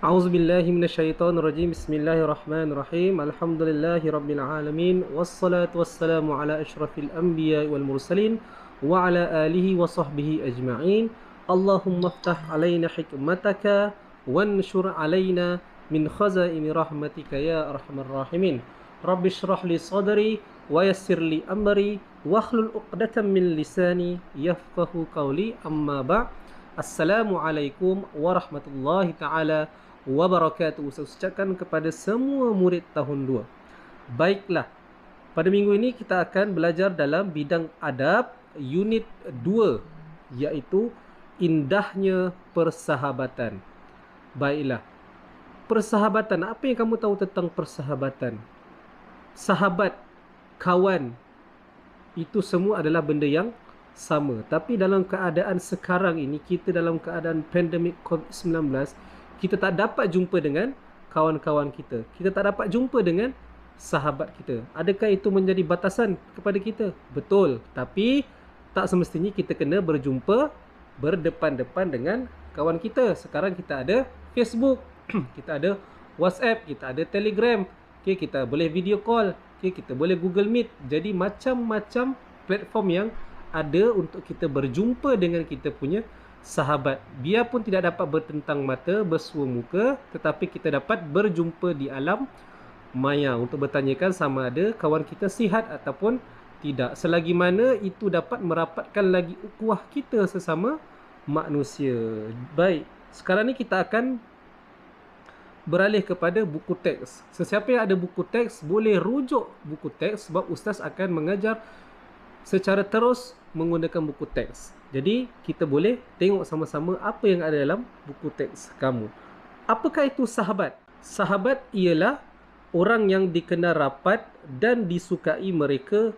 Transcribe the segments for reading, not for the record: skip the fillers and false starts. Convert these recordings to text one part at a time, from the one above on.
أعوذ بالله من الشيطان الرجيم بسم الله الرحمن الرحيم الحمد لله رب العالمين والصلاة والسلام على أشرف الأنبياء والمرسلين وعلى آله وصحبه أجمعين اللهم افتح علينا حكمتك وانشر علينا من خزائن رحمتك يا أرحم الراحمين رب اشرح لي صدري ويسر لي أمري واحلل عقدة من لساني يفقه قولي أما بعد Assalamualaikum warahmatullahi taala wabarakatuh. Saya ucapkan kepada semua murid tahun 2. Baiklah, pada minggu ini kita akan belajar dalam bidang adab unit 2, iaitu indahnya persahabatan. Baiklah, persahabatan, apa yang kamu tahu tentang persahabatan? Sahabat, kawan, itu semua adalah benda yang sama. Tapi dalam keadaan sekarang ini, kita dalam keadaan pandemik COVID-19, kita tak dapat jumpa dengan kawan-kawan kita. Kita tak dapat jumpa dengan sahabat kita. Adakah itu menjadi batasan kepada kita? Betul. Tapi tak semestinya kita kena berjumpa berdepan-depan dengan kawan kita. Sekarang kita ada Facebook, kita ada WhatsApp, kita ada Telegram, okay, kita boleh video call, okay, kita boleh Google Meet. Jadi macam-macam platform yang ada untuk kita berjumpa dengan kita punya sahabat. Biarpun tidak dapat bertentang mata, bersua muka, tetapi kita dapat berjumpa di alam maya untuk bertanyakan sama ada kawan kita sihat ataupun tidak. Selagi mana itu dapat merapatkan lagi ukhuwah kita sesama manusia. Baik, sekarang ni kita akan beralih kepada buku teks. Sesiapa yang ada buku teks boleh rujuk buku teks, sebab ustaz akan mengajar secara terus menggunakan buku teks. Jadi kita boleh tengok sama-sama apa yang ada dalam buku teks kamu. Apakah itu sahabat? Sahabat ialah orang yang dikenal rapat dan disukai mereka,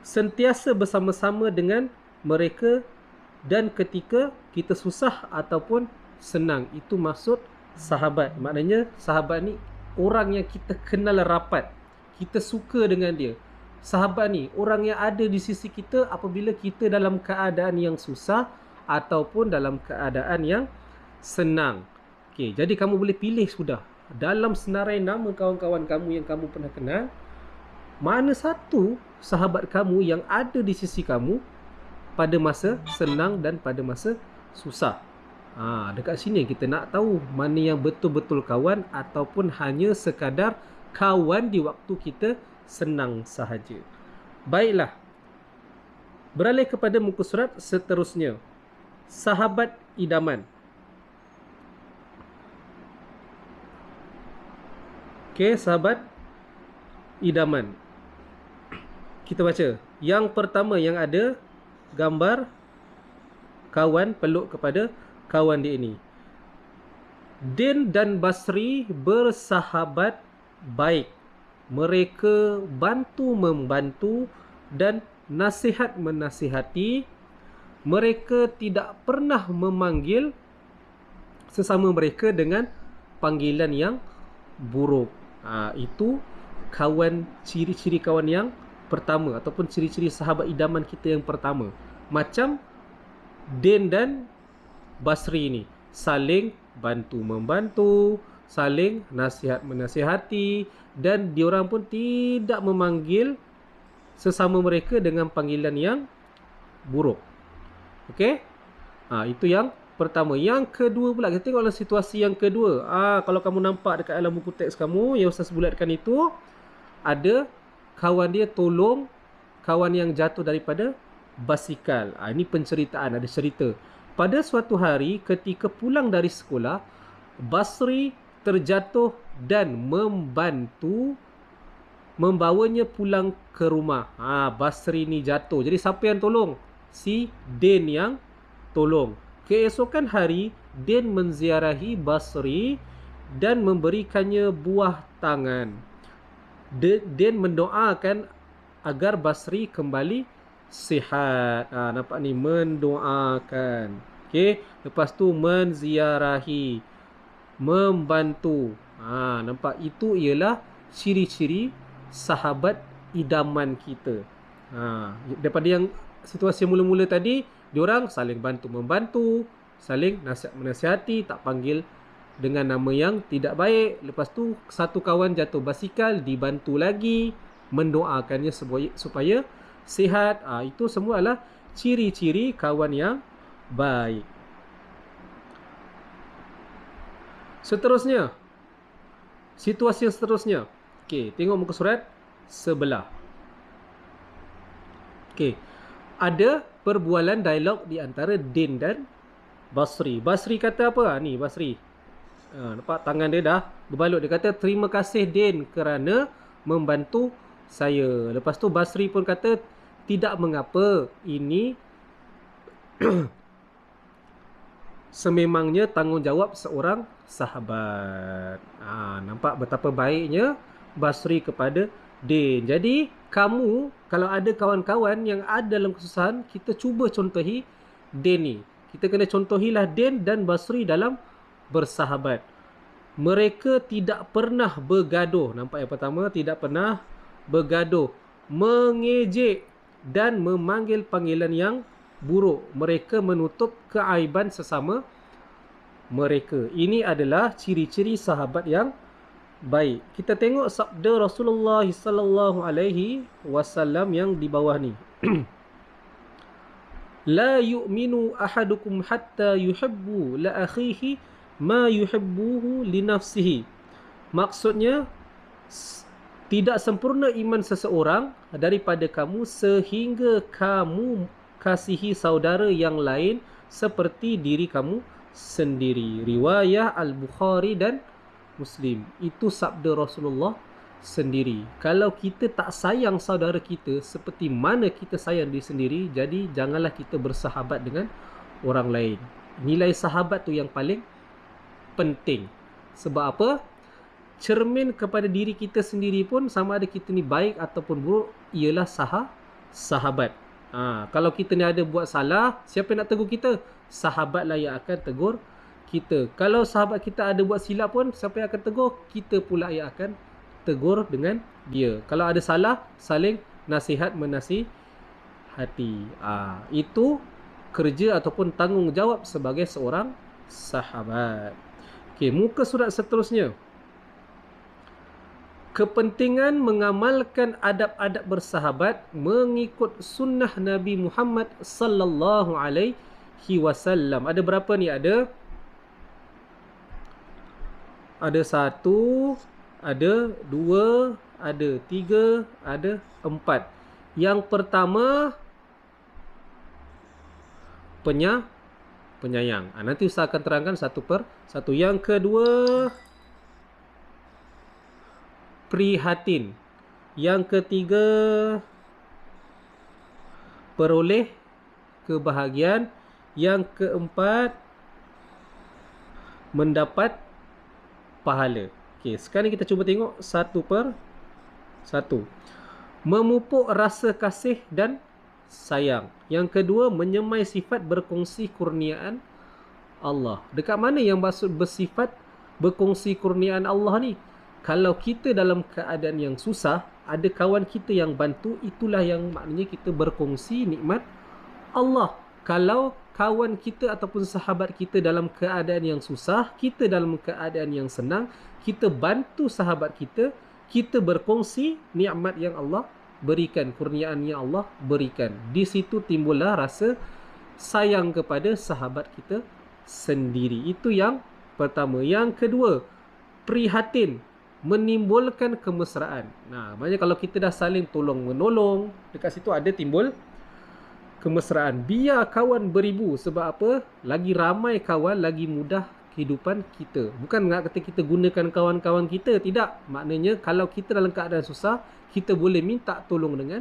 sentiasa bersama-sama dengan mereka, dan ketika kita susah ataupun senang. Itu maksud sahabat. Maknanya sahabat ni orang yang kita kenal rapat, kita suka dengan dia. Sahabat ni orang yang ada di sisi kita apabila kita dalam keadaan yang susah ataupun dalam keadaan yang senang. Okey, jadi kamu boleh pilih sudah dalam senarai nama kawan-kawan kamu yang kamu pernah kenal, mana satu sahabat kamu yang ada di sisi kamu pada masa senang dan pada masa susah. Dekat sini kita nak tahu mana yang betul-betul kawan ataupun hanya sekadar kawan di waktu kita senang sahaja. Baiklah, beralih kepada muka surat seterusnya. Sahabat idaman. Okey, sahabat idaman. Kita baca. Yang pertama yang ada gambar kawan peluk kepada kawan dia ini. Din dan Basri bersahabat baik. Mereka bantu-membantu dan nasihat-menasihati. Mereka tidak pernah memanggil sesama mereka dengan panggilan yang buruk. Itu kawan, ciri-ciri kawan yang pertama ataupun ciri-ciri sahabat idaman kita yang pertama. Macam Din dan Basri ini, saling bantu-membantu, saling nasihat-menasihati, dan diorang pun tidak memanggil sesama mereka dengan panggilan yang buruk. Okey? Itu yang pertama. Yang kedua pula, kita tengok dalam situasi yang kedua. Kalau kamu nampak dekat dalam buku teks kamu yang ustaz bulatkan itu, ada kawan dia tolong kawan yang jatuh daripada basikal. Ini penceritaan, ada cerita. Pada suatu hari ketika pulang dari sekolah, Basri terjatuh dan membantu membawanya pulang ke rumah. Basri ni jatuh. Jadi siapa yang tolong? Si Din yang tolong. Keesokan hari, Din menziarahi Basri dan memberikannya buah tangan. Din mendoakan agar Basri kembali sihat. Nampak ni, mendoakan. Okey, lepas tu menziarahi, membantu. Nampak, itu ialah ciri-ciri sahabat idaman kita. Daripada yang situasi mula-mula tadi, diorang saling bantu-membantu, saling nasihat-menasihati, tak panggil dengan nama yang tidak baik. Lepas tu satu kawan jatuh basikal, dibantu lagi, mendoakannya supaya sihat. Itu semua adalah ciri-ciri kawan yang baik. Seterusnya, situasi yang seterusnya. Okey, tengok muka surat sebelah. Okey, ada perbualan dialog di antara Din dan Basri. Basri kata apa? Ni Basri. Nampak tangan dia dah berbalut. Dia kata, terima kasih Din kerana membantu saya. Lepas tu Basri pun kata, tidak mengapa, ini sememangnya tanggungjawab seorang sahabat. Nampak betapa baiknya Basri kepada Din. Jadi kamu, kalau ada kawan-kawan yang ada dalam kesusahan, kita cuba contohi Din ni. Kita kena contohilah Din dan Basri dalam bersahabat. Mereka tidak pernah bergaduh. Nampak yang pertama, tidak pernah bergaduh, mengejek dan memanggil panggilan yang buruk. Mereka menutup keaiban sesama mereka. Ini adalah ciri-ciri sahabat yang baik. Kita tengok sabda Rasulullah sallallahu alaihi wasallam yang di bawah ni. La yu'minu ahadukum hatta yuhibbu la akhihi ma yuhibbuhu li nafsihi. Maksudnya, tidak sempurna iman seseorang daripada kamu sehingga kamu kasihi saudara yang lain seperti diri kamu sendiri. Riwayah Al-Bukhari dan Muslim. Itu sabda Rasulullah sendiri. Kalau kita tak sayang saudara kita seperti mana kita sayang diri sendiri, jadi janganlah kita bersahabat dengan orang lain. Nilai sahabat tu yang paling penting. Sebab apa? Cermin kepada diri kita sendiri pun, sama ada kita ni baik ataupun buruk, ialah sahabat. Kalau kita ni ada buat salah, siapa yang nak tegur kita? Sahabatlah yang akan tegur kita. Kalau sahabat kita ada buat silap pun, siapa yang akan tegur? Kita pula yang akan tegur dengan dia. Kalau ada salah, saling nasihat menasihati. Itu kerja ataupun tanggungjawab sebagai seorang sahabat. Okey, muka surat seterusnya. Kepentingan mengamalkan adab-adab bersahabat mengikut sunnah Nabi Muhammad sallallahu alaihi wasallam. Ada berapa ni? Ada satu, ada dua, ada tiga, ada empat. Yang pertama, penyayang. Nanti saya akan terangkan satu per satu. Yang kedua, prihatin. Yang ketiga, peroleh kebahagiaan. Yang keempat, mendapat pahala. Okey, sekarang kita cuba tengok satu per satu. Memupuk rasa kasih dan sayang. Yang kedua, menyemai sifat berkongsi kurniaan Allah. Dekat mana yang maksud bersifat berkongsi kurniaan Allah ni? Kalau kita dalam keadaan yang susah, ada kawan kita yang bantu, itulah yang maknanya kita berkongsi nikmat Allah. Kalau kawan kita ataupun sahabat kita dalam keadaan yang susah, kita dalam keadaan yang senang, kita bantu sahabat kita, kita berkongsi nikmat yang Allah berikan, kurniaan yang Allah berikan. Di situ timbullah rasa sayang kepada sahabat kita sendiri. Itu yang pertama. Yang kedua, prihatin, menimbulkan kemesraan. Maknanya kalau kita dah saling tolong menolong, dekat situ ada timbul kemesraan. Biar kawan beribu. Sebab apa? Lagi ramai kawan, lagi mudah kehidupan kita. Bukan nak kata kita gunakan kawan-kawan kita, tidak. Maknanya kalau kita dalam keadaan susah, kita boleh minta tolong dengan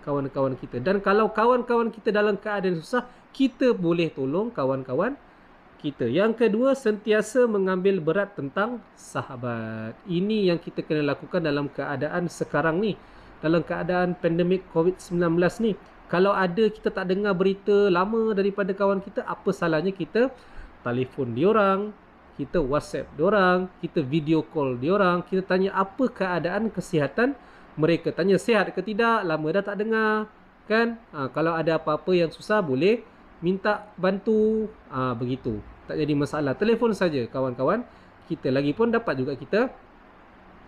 kawan-kawan kita. Dan kalau kawan-kawan kita dalam keadaan susah, kita boleh tolong kawan-kawan kita. Yang kedua, sentiasa mengambil berat tentang sahabat. Ini yang kita kena lakukan dalam keadaan sekarang ni, dalam keadaan pandemik COVID-19 ni. Kalau ada kita tak dengar berita lama daripada kawan kita, apa salahnya kita telefon diorang, kita WhatsApp diorang, kita video call diorang, kita tanya apa keadaan kesihatan mereka. Tanya sihat ke tidak, lama dah tak dengar kan. Kalau ada apa-apa yang susah, boleh minta bantu. Begitu, tak jadi masalah. Telefon saja kawan-kawan kita. Lagipun dapat juga kita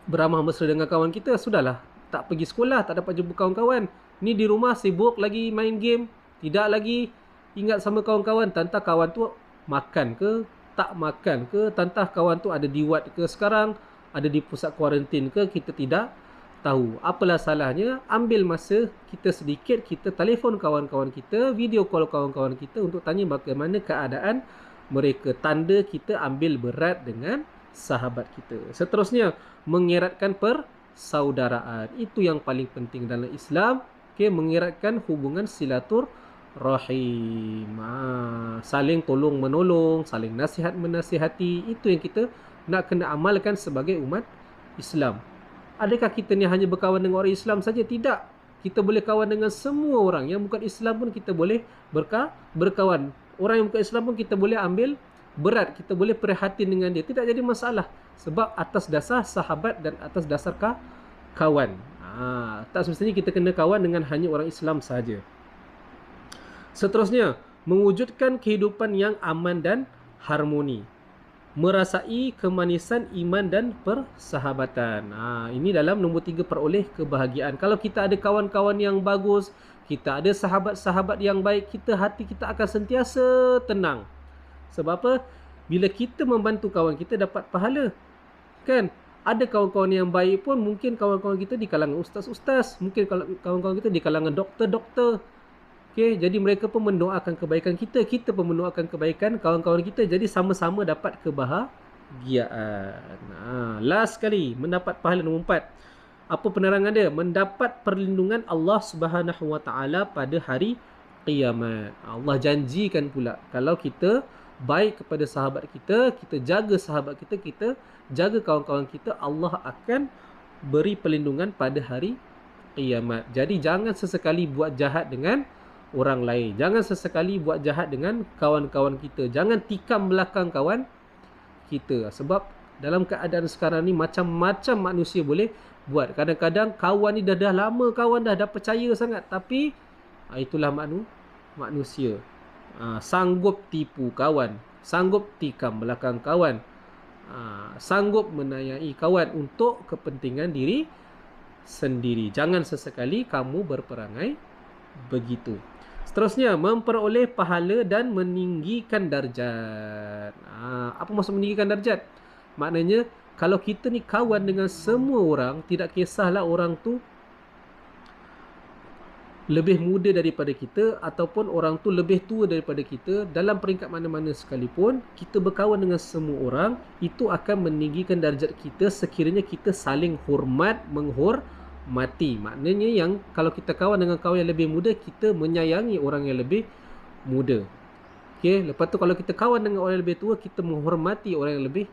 beramah mesra dengan kawan kita. Sudahlah, tak pergi sekolah, tak dapat jumpa kawan-kawan. Ni di rumah sibuk lagi main game, tidak lagi ingat sama kawan-kawan. Tantang kawan tu makan ke, tak makan ke, tantang kawan tu ada di ward ke sekarang, ada di pusat kuarantin ke, kita tidak tahu. Apalah salahnya ambil masa kita sedikit, kita telefon kawan-kawan kita, video call kawan-kawan kita untuk tanya bagaimana keadaan mereka. Tanda kita ambil berat dengan sahabat kita. Seterusnya, mengeratkan persaudaraan. Itu yang paling penting dalam Islam. Okay, mengeratkan hubungan silaturahim. Saling tolong menolong, saling nasihat menasihati. Itu yang kita nak kena amalkan sebagai umat Islam. Adakah kita ni hanya berkawan dengan orang Islam saja? Tidak. Kita boleh kawan dengan semua orang. Yang bukan Islam pun kita boleh berkawan. Orang yang bukan Islam pun kita boleh ambil berat. Kita boleh prihatin dengan dia. Tidak jadi masalah. Sebab atas dasar sahabat dan atas dasar kawan. Tak semestinya kita kena kawan dengan hanya orang Islam saja. Seterusnya, mewujudkan kehidupan yang aman dan harmoni. Merasai kemanisan iman dan persahabatan. Ini dalam nombor 3, peroleh kebahagiaan. Kalau kita ada kawan-kawan yang bagus, kita ada sahabat-sahabat yang baik, hati kita akan sentiasa tenang. Sebab apa? Bila kita membantu kawan kita, dapat pahala. Kan? Ada kawan-kawan yang baik pun, mungkin kawan-kawan kita di kalangan ustaz-ustaz, mungkin kawan-kawan kita di kalangan doktor-doktor. Okay, jadi mereka pun mendoakan kebaikan kita, kita pun mendoakan kebaikan kawan-kawan kita. Jadi sama-sama dapat kebahagiaan. Last sekali, mendapat pahala nombor 4. Apa penerangan dia? Mendapat perlindungan Allah Subhanahu Wa Taala pada hari kiamat. Allah janjikan pula, kalau kita baik kepada sahabat kita, kita jaga sahabat kita, kita jaga kawan-kawan kita, Allah akan beri perlindungan pada hari kiamat. Jadi jangan sesekali buat jahat dengan orang lain. Jangan sesekali buat jahat dengan kawan-kawan kita. Jangan tikam belakang kawan kita. Sebab dalam keadaan sekarang ni macam-macam manusia boleh buat. Kadang-kadang kawan ni dah lama kawan, dah percaya sangat. Tapi itulah manusia. Sanggup tipu kawan, sanggup tikam belakang kawan, sanggup menayai kawan untuk kepentingan diri sendiri. Jangan sesekali kamu berperangai begitu. Seterusnya, memperoleh pahala dan meninggikan darjat. Apa maksud meninggikan darjat? Maknanya, kalau kita ni kawan dengan semua orang, tidak kisahlah orang tu lebih muda daripada kita ataupun orang tu lebih tua daripada kita, dalam peringkat mana-mana sekalipun, kita berkawan dengan semua orang, itu akan meninggikan darjat kita sekiranya kita saling hormat, menghormati. Maknanya yang kalau kita kawan dengan kawan yang lebih muda, kita menyayangi orang yang lebih muda. Okay? Lepas tu kalau kita kawan dengan orang yang lebih tua, kita menghormati orang yang lebih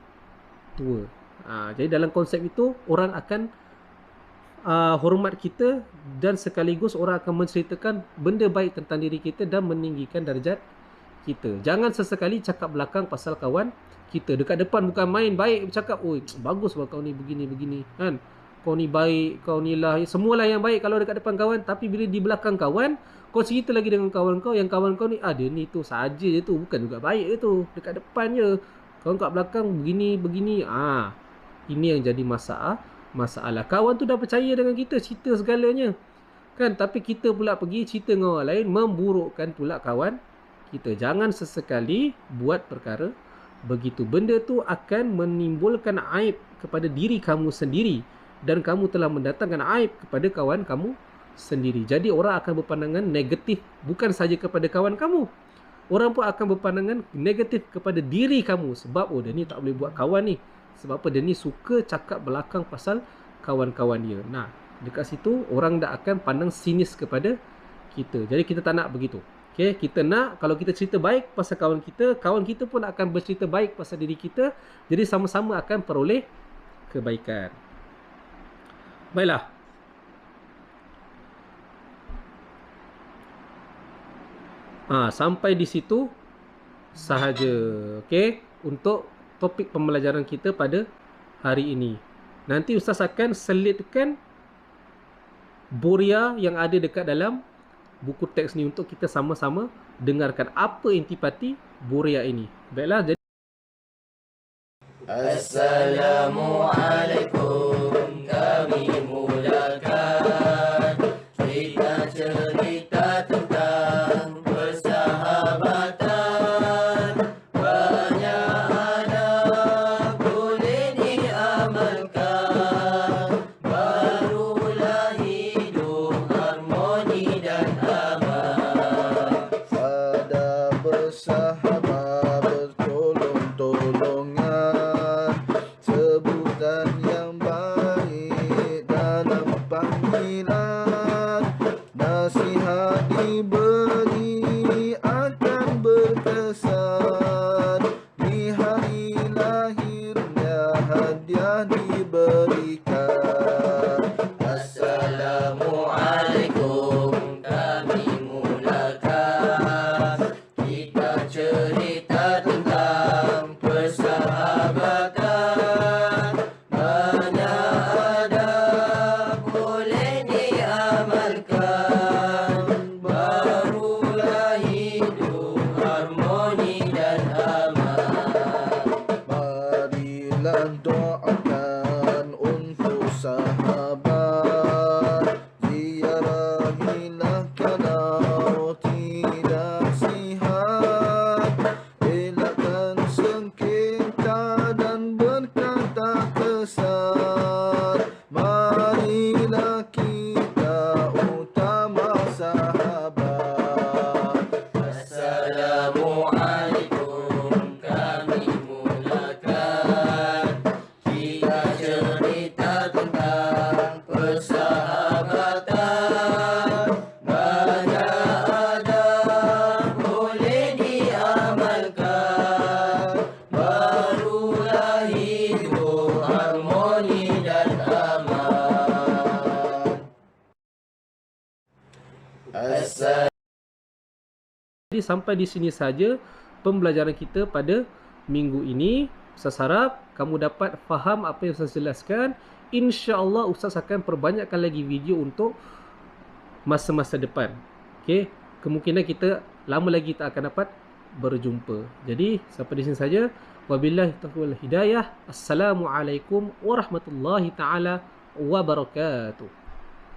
tua. Jadi dalam konsep itu, orang akan hormat kita dan sekaligus orang akan menceritakan benda baik tentang diri kita dan meninggikan darjat kita. Jangan sesekali cakap belakang pasal kawan kita. Dekat depan bukan main baik bercakap, oi bagus lah kau ni begini-begini kan. Kau ni baik, kau ni lah, semualah yang baik kalau dekat depan kawan. Tapi bila di belakang kawan, kau cerita lagi dengan kawan kau, yang kawan kau ni dia ni tu saja je tu, bukan juga baik tu. Dekat depan je, kau kat belakang begini-begini. Ini yang jadi masalah. Kawan tu dah percaya dengan kita, cerita segalanya kan, tapi kita pula pergi cerita dengan orang lain, memburukkan pula kawan kita. Jangan sesekali buat perkara begitu. Benda tu akan menimbulkan aib kepada diri kamu sendiri, dan kamu telah mendatangkan aib kepada kawan kamu sendiri. Jadi orang akan berpandangan negatif bukan saja kepada kawan kamu, orang pun akan berpandangan negatif kepada diri kamu. Sebab dia ni tak boleh buat kawan ni, sebab apa? Dia ni suka cakap belakang pasal kawan-kawan dia. Dekat situ orang dah akan pandang sinis kepada kita. Jadi kita tak nak begitu. Okay? Kita nak kalau kita cerita baik pasal kawan kita pun akan bercerita baik pasal diri kita. Jadi sama-sama akan peroleh kebaikan. Baiklah. Sampai di situ sahaja. Okay? Untuk topik pembelajaran kita pada hari ini. Nanti Ustaz akan selitkan boria yang ada dekat dalam buku teks ni untuk kita sama-sama dengarkan apa intipati boria ini. Baiklah, jadi Assalamualaikum, kami mulakan cerita-cerita tentang persahabatan. Banyak adab boleh diamalkan, barulah hidup harmoni dan aman. Pada bersahabat bertolong-tolongan, sebutan yang baik dalam panggilan. Nasihat diberi akan berkesan, di hari lahirnya hadiah diberikan. Assalamualaikum, kami mulakan kita cerita tentang persahabatan. Banyak adab boleh diamalkan, barulah hidup harmoni dan aman. Marilah doakan untuk sahabat, ziarahilah kalau tidak sihat, elakkan sengketa dan berkata kesat. Marilah kita utama sahabat. Assalamualaikum, kami mulakan kita cerita tentang persahabatan. Banyak adab boleh diamalkan, barulah hidup harmoni dan aman. Jadi sampai di sini saja pembelajaran kita pada minggu ini. Ustaz harap kamu dapat faham apa yang Ustaz jelaskan. InsyaAllah Ustaz akan perbanyakkan lagi video untuk masa-masa depan. Okey, kemungkinan kita lama lagi tak akan dapat berjumpa. Jadi sampai di sini saja. Wabillahi taufiq wal hidayah. Assalamualaikum warahmatullahi taala wabarakatuh.